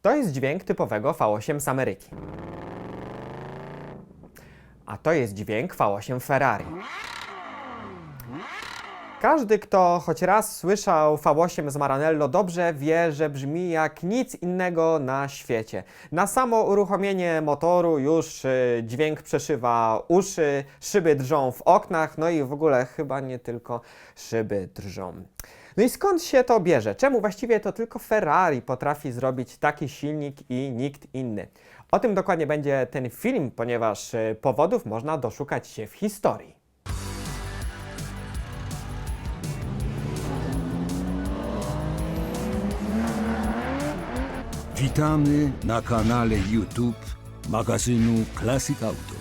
To jest dźwięk typowego V8 z Ameryki. A to jest dźwięk V8 Ferrari. Każdy, kto choć raz słyszał V8 z Maranello, dobrze wie, że brzmi jak nic innego na świecie. Na samo uruchomienie motoru już dźwięk przeszywa uszy, szyby drżą w oknach, no i w ogóle chyba nie tylko szyby drżą. No i skąd się to bierze? Czemu właściwie to tylko Ferrari potrafi zrobić taki silnik i nikt inny? O tym dokładnie będzie ten film, ponieważ powodów można doszukać się w historii. Witamy na kanale YouTube magazynu Classic Auto.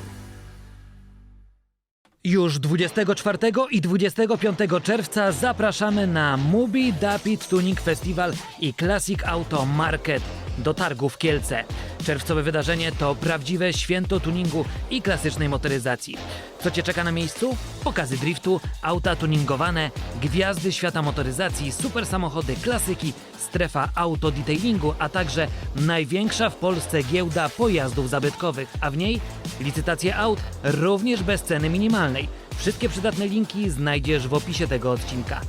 Już 24 i 25 czerwca zapraszamy na Mubi Dapit Tuning Festival i Classic Auto Market do targu w Kielce. Czerwcowe wydarzenie to prawdziwe święto tuningu i klasycznej motoryzacji. Co Cię czeka na miejscu? Pokazy driftu, auta tuningowane, gwiazdy świata motoryzacji, super samochody, klasyki, strefa autodetailingu, a także największa w Polsce giełda pojazdów zabytkowych, a w niej licytacje aut również bez ceny minimalnej. Wszystkie przydatne linki znajdziesz w opisie tego odcinka.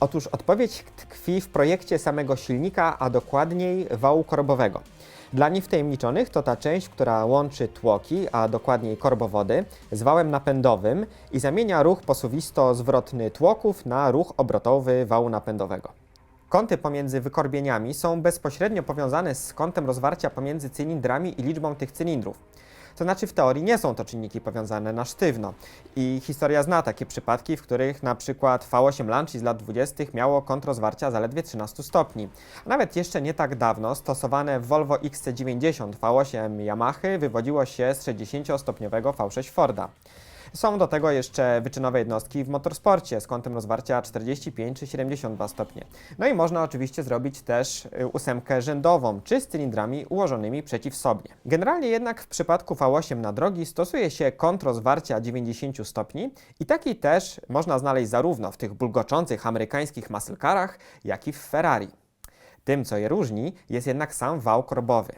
Otóż odpowiedź tkwi w projekcie samego silnika, a dokładniej wału korbowego. Dla niewtajemniczonych to ta część, która łączy tłoki, a dokładniej korbowody, z wałem napędowym i zamienia ruch posuwisto-zwrotny tłoków na ruch obrotowy wału napędowego. Kąty pomiędzy wykorbieniami są bezpośrednio powiązane z kątem rozwarcia pomiędzy cylindrami i liczbą tych cylindrów. To znaczy w teorii nie są to czynniki powiązane na sztywno i historia zna takie przypadki, w których na przykład V8 Lancia z lat 20. miało kąt rozwarcia zaledwie 13 stopni. A nawet jeszcze nie tak dawno stosowane w Volvo XC90 V8 Yamahy wywodziło się z 60-stopniowego V6 Forda. Są do tego jeszcze wyczynowe jednostki w motorsporcie z kątem rozwarcia 45 czy 72 stopnie. No i można oczywiście zrobić też ósemkę rzędową, czy z cylindrami ułożonymi przeciw sobie. Generalnie jednak w przypadku V8 na drogi stosuje się kąt rozwarcia 90 stopni i taki też można znaleźć zarówno w tych bulgoczących amerykańskich muscle carach, jak i w Ferrari. Tym, co je różni, jest jednak sam wał korbowy.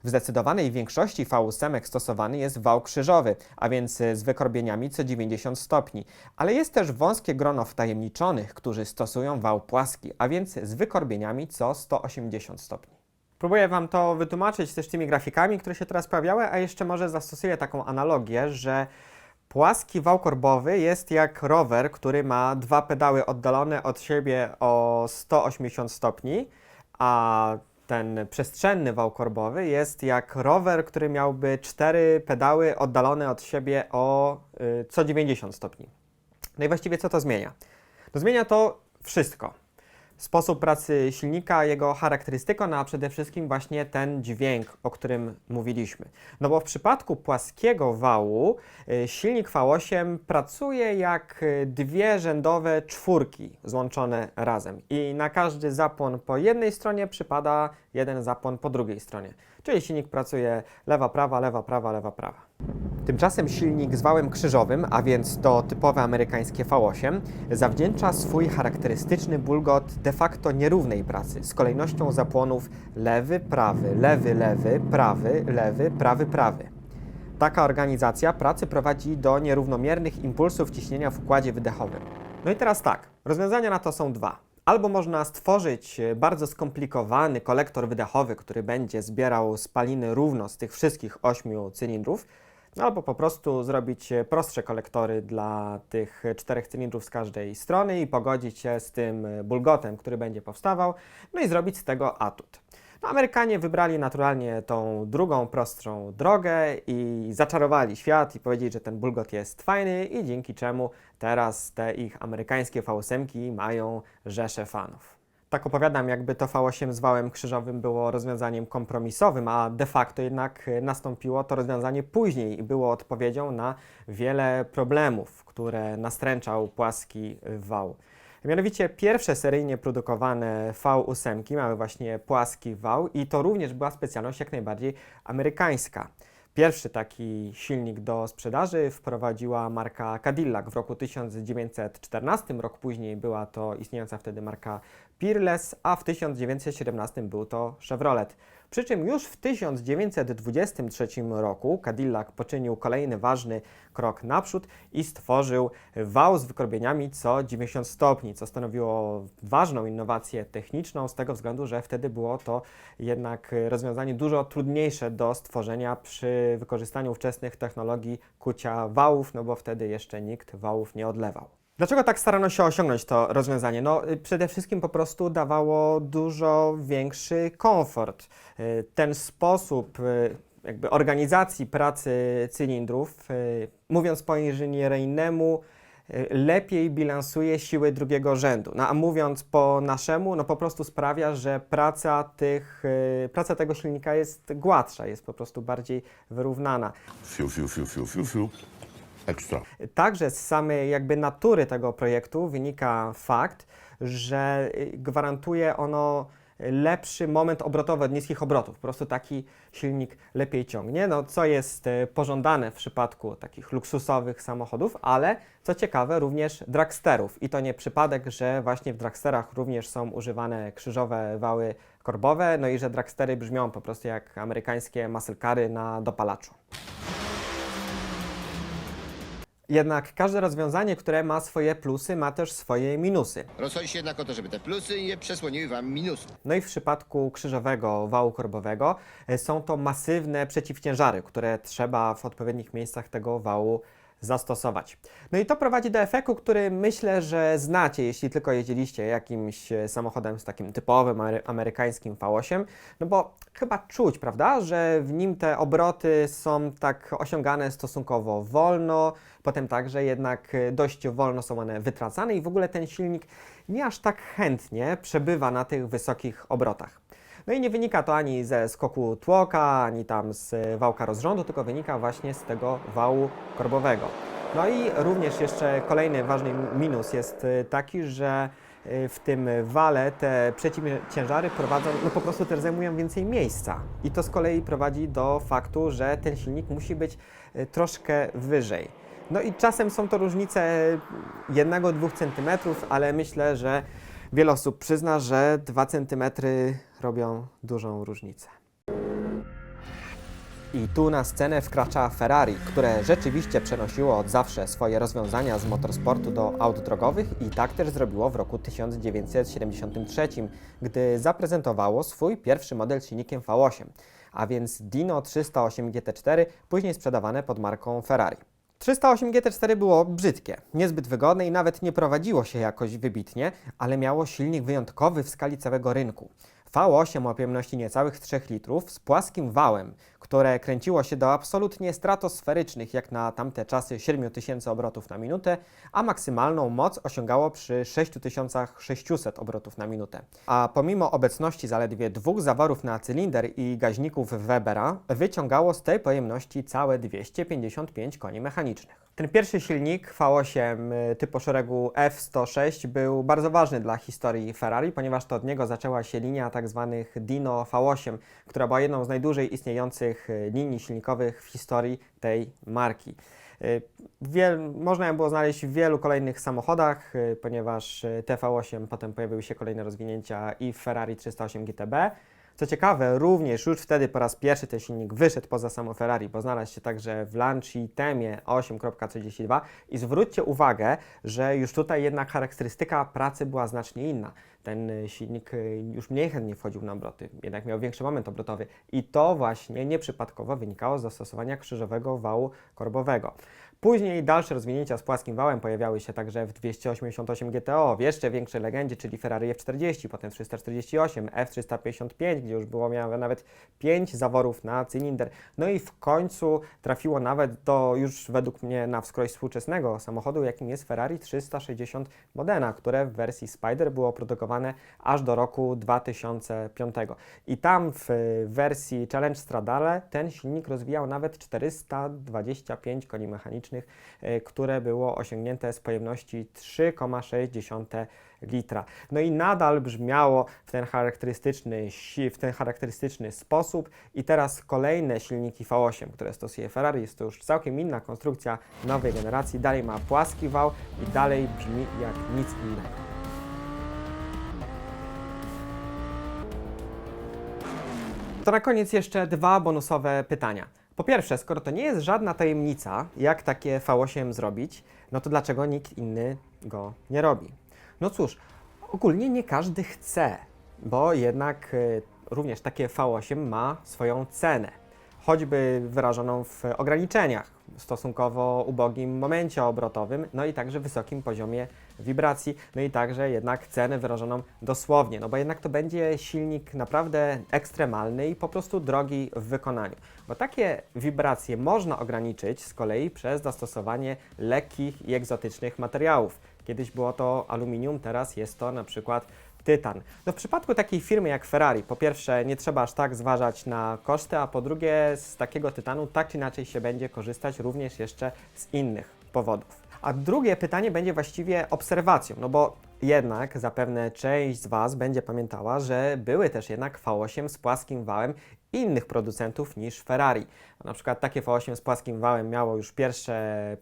W zdecydowanej większości V8 stosowany jest wał krzyżowy, a więc z wykorbieniami co 90 stopni, ale jest też wąskie grono wtajemniczonych, którzy stosują wał płaski, a więc z wykorbieniami co 180 stopni. Próbuję Wam to wytłumaczyć też tymi grafikami, które się teraz pojawiały, a jeszcze może zastosuję taką analogię, że płaski wał korbowy jest jak rower, który ma dwa pedały oddalone od siebie o 180 stopni, a ten przestrzenny wał korbowy jest jak rower, który miałby 4 pedały oddalone od siebie o co 90 stopni. No i właściwie co to zmienia? No zmienia to wszystko. Sposób pracy silnika, jego charakterystykę, no a przede wszystkim właśnie ten dźwięk, o którym mówiliśmy. No bo w przypadku płaskiego wału silnik V8 pracuje jak dwie rzędowe czwórki złączone razem i na każdy zapłon po jednej stronie przypada jeden zapłon po drugiej stronie. Czyli silnik pracuje lewa, prawa, lewa, prawa, lewa, prawa. Tymczasem silnik z wałem krzyżowym, a więc to typowe amerykańskie V8, zawdzięcza swój charakterystyczny bulgot de facto nierównej pracy z kolejnością zapłonów lewy, prawy, lewy, lewy, prawy, lewy, prawy, prawy. Taka organizacja pracy prowadzi do nierównomiernych impulsów ciśnienia w układzie wydechowym. No i teraz tak, rozwiązania na to są dwa. Albo można stworzyć bardzo skomplikowany kolektor wydechowy, który będzie zbierał spaliny równo z tych wszystkich 8 cylindrów, albo po prostu zrobić prostsze kolektory dla tych 4 cylindrów z każdej strony i pogodzić się z tym bulgotem, który będzie powstawał, no i zrobić z tego atut. No, Amerykanie wybrali naturalnie tą drugą, prostszą drogę i zaczarowali świat i powiedzieli, że ten bulgot jest fajny i dzięki czemu teraz te ich amerykańskie V8 mają rzesze fanów. Tak opowiadam, jakby to V8 z wałem krzyżowym było rozwiązaniem kompromisowym, a de facto jednak nastąpiło to rozwiązanie później i było odpowiedzią na wiele problemów, które nastręczał płaski wał. Mianowicie pierwsze seryjnie produkowane V8 miały właśnie płaski wał i to również była specjalność jak najbardziej amerykańska. Pierwszy taki silnik do sprzedaży wprowadziła marka Cadillac w roku 1914, rok później była to istniejąca wtedy marka Peerless, a w 1917 był to Chevrolet. Przy czym już w 1923 roku Cadillac poczynił kolejny ważny krok naprzód i stworzył wał z wykrojeniami co 90 stopni, co stanowiło ważną innowację techniczną z tego względu, że wtedy było to jednak rozwiązanie dużo trudniejsze do stworzenia przy wykorzystaniu ówczesnych technologii kucia wałów, no bo wtedy jeszcze nikt wałów nie odlewał. Dlaczego tak starano się osiągnąć to rozwiązanie? No, przede wszystkim po prostu dawało dużo większy komfort. Ten sposób jakby organizacji pracy cylindrów, mówiąc po inżynieryjnemu, lepiej bilansuje siły drugiego rzędu. No, a mówiąc po naszemu, no po prostu sprawia, że praca tego silnika jest gładsza, jest po prostu bardziej wyrównana. Fiu, fiu, fiu, fiu, fiu, fiu. Ekstra. Także z samej jakby natury tego projektu wynika fakt, że gwarantuje ono lepszy moment obrotowy od niskich obrotów. Po prostu taki silnik lepiej ciągnie, no, co jest pożądane w przypadku takich luksusowych samochodów, ale co ciekawe również dragsterów. I to nie przypadek, że właśnie w dragsterach również są używane krzyżowe wały korbowe, no i że dragstery brzmią po prostu jak amerykańskie muscle cary na dopalaczu. Jednak każde rozwiązanie, które ma swoje plusy, ma też swoje minusy. Rozchodzi się jednak o to, żeby te plusy nie przesłoniły Wam minusy. No i w przypadku krzyżowego wału korbowego są to masywne przeciwciężary, które trzeba w odpowiednich miejscach tego wału zastosować. No i to prowadzi do efektu, który myślę, że znacie, jeśli tylko jeździliście jakimś samochodem z takim typowym amerykańskim V8, no bo chyba czuć, prawda, że w nim te obroty są tak osiągane stosunkowo wolno, potem także jednak dość wolno są one wytracane i w ogóle ten silnik nie aż tak chętnie przebywa na tych wysokich obrotach. No i nie wynika to ani ze skoku tłoka, ani tam z wałka rozrządu, tylko wynika właśnie z tego wału korbowego. No i również jeszcze kolejny ważny minus jest taki, że w tym wale te przeciwciężary prowadzą, no po prostu też zajmują więcej miejsca. I to z kolei prowadzi do faktu, że ten silnik musi być troszkę wyżej. No i czasem są to różnice 1-2 cm, ale myślę, że wiele osób przyzna, że 2 cm robią dużą różnicę. I tu na scenę wkracza Ferrari, które rzeczywiście przenosiło od zawsze swoje rozwiązania z motorsportu do aut drogowych i tak też zrobiło w roku 1973, gdy zaprezentowało swój pierwszy model silnikiem V8, a więc Dino 308 GT4, później sprzedawane pod marką Ferrari. 308 GT4 było brzydkie, niezbyt wygodne i nawet nie prowadziło się jakoś wybitnie, ale miało silnik wyjątkowy w skali całego rynku. V8 o pojemności niecałych 3 litrów z płaskim wałem, które kręciło się do absolutnie stratosferycznych jak na tamte czasy 7000 obrotów na minutę, a maksymalną moc osiągało przy 6600 obrotów na minutę. A pomimo obecności zaledwie 2 zaworów na cylinder i gaźników Webera, wyciągało z tej pojemności całe 255 koni mechanicznych. Ten pierwszy silnik V8 typu szeregu F106 był bardzo ważny dla historii Ferrari, ponieważ to od niego zaczęła się linia tzw. Dino V8, która była jedną z najdłużej istniejących linii silnikowych w historii tej marki. Można ją było znaleźć w wielu kolejnych samochodach, ponieważ te V8 potem pojawiły się kolejne rozwinięcia i w Ferrari 308 GTB. Co ciekawe, również już wtedy po raz pierwszy ten silnik wyszedł poza samo Ferrari, bo znalazł się także w Lancia Temie 8.32 i zwróćcie uwagę, że już tutaj jednak charakterystyka pracy była znacznie inna. Ten silnik już mniej chętnie wchodził na obroty, jednak miał większy moment obrotowy i to właśnie nieprzypadkowo wynikało z zastosowania krzyżowego wału korbowego. Później dalsze rozwinięcia z płaskim wałem pojawiały się także w 288 GTO, w jeszcze większej legendzie, czyli Ferrari F40, potem 348, F355, gdzie już miało nawet 5 zaworów na cylinder. No i w końcu trafiło nawet do już według mnie na wskroś współczesnego samochodu, jakim jest Ferrari 360 Modena, które w wersji Spider było produkowane aż do roku 2005. I tam w wersji Challenge Stradale ten silnik rozwijał nawet 425 koni mechanicznych, które było osiągnięte z pojemności 3,6 litra. No i nadal brzmiało w ten charakterystyczny sposób i teraz kolejne silniki V8, które stosuje Ferrari, jest to już całkiem inna konstrukcja nowej generacji, dalej ma płaski wał i dalej brzmi jak nic innego. To na koniec jeszcze 2 bonusowe pytania. Po pierwsze, skoro to nie jest żadna tajemnica, jak takie V8 zrobić, no to dlaczego nikt inny go nie robi? No cóż, ogólnie nie każdy chce, bo jednak również takie V8 ma swoją cenę, choćby wyrażoną w ograniczeniach, stosunkowo ubogim momencie obrotowym, no i także wysokim poziomie wibracji, no i także jednak cenę wyrażoną dosłownie, no bo jednak to będzie silnik naprawdę ekstremalny i po prostu drogi w wykonaniu, bo takie wibracje można ograniczyć z kolei przez zastosowanie lekkich i egzotycznych materiałów. Kiedyś było to aluminium, teraz jest to na przykład tytan. No w przypadku takiej firmy jak Ferrari, po pierwsze nie trzeba aż tak zważać na koszty, a po drugie z takiego tytanu tak czy inaczej się będzie korzystać również jeszcze z innych powodów. A drugie pytanie będzie właściwie obserwacją, no bo jednak zapewne część z Was będzie pamiętała, że były też jednak V8 z płaskim wałem innych producentów niż Ferrari. Na przykład takie V8 z płaskim wałem miało już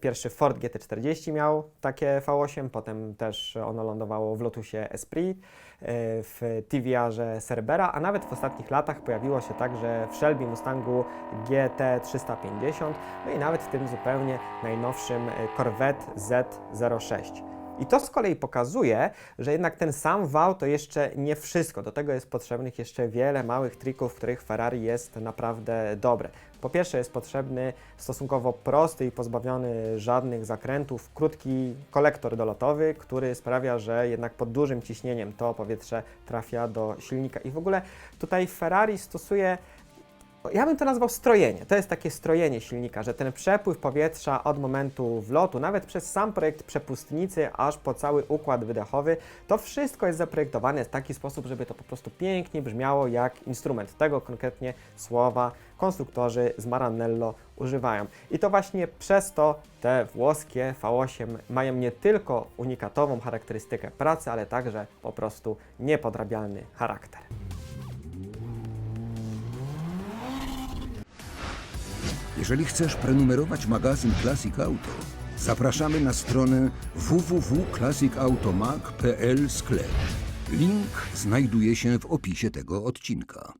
pierwszy Ford GT40 miał takie V8, potem też ono lądowało w Lotusie Esprit, w TVR-ze Cerbera, a nawet w ostatnich latach pojawiło się także w Shelby Mustangu GT350, no i nawet w tym zupełnie najnowszym Corvette Z06. I to z kolei pokazuje, że jednak ten sam wał to jeszcze nie wszystko. Do tego jest potrzebnych jeszcze wiele małych trików, w których Ferrari jest naprawdę dobre. Po pierwsze jest potrzebny stosunkowo prosty i pozbawiony żadnych zakrętów, krótki kolektor dolotowy, który sprawia, że jednak pod dużym ciśnieniem to powietrze trafia do silnika. I w ogóle tutaj Ferrari stosuje, ja bym to nazwał strojenie. To jest takie strojenie silnika, że ten przepływ powietrza od momentu wlotu, nawet przez sam projekt przepustnicy, aż po cały układ wydechowy, to wszystko jest zaprojektowane w taki sposób, żeby to po prostu pięknie brzmiało jak instrument. Tego konkretnie słowa konstruktorzy z Maranello używają. I to właśnie przez to te włoskie V8 mają nie tylko unikatową charakterystykę pracy, ale także po prostu niepodrabialny charakter. Jeżeli chcesz prenumerować magazyn Classic Auto, zapraszamy na stronę www.classicautomac.pl/sklep. Link znajduje się w opisie tego odcinka.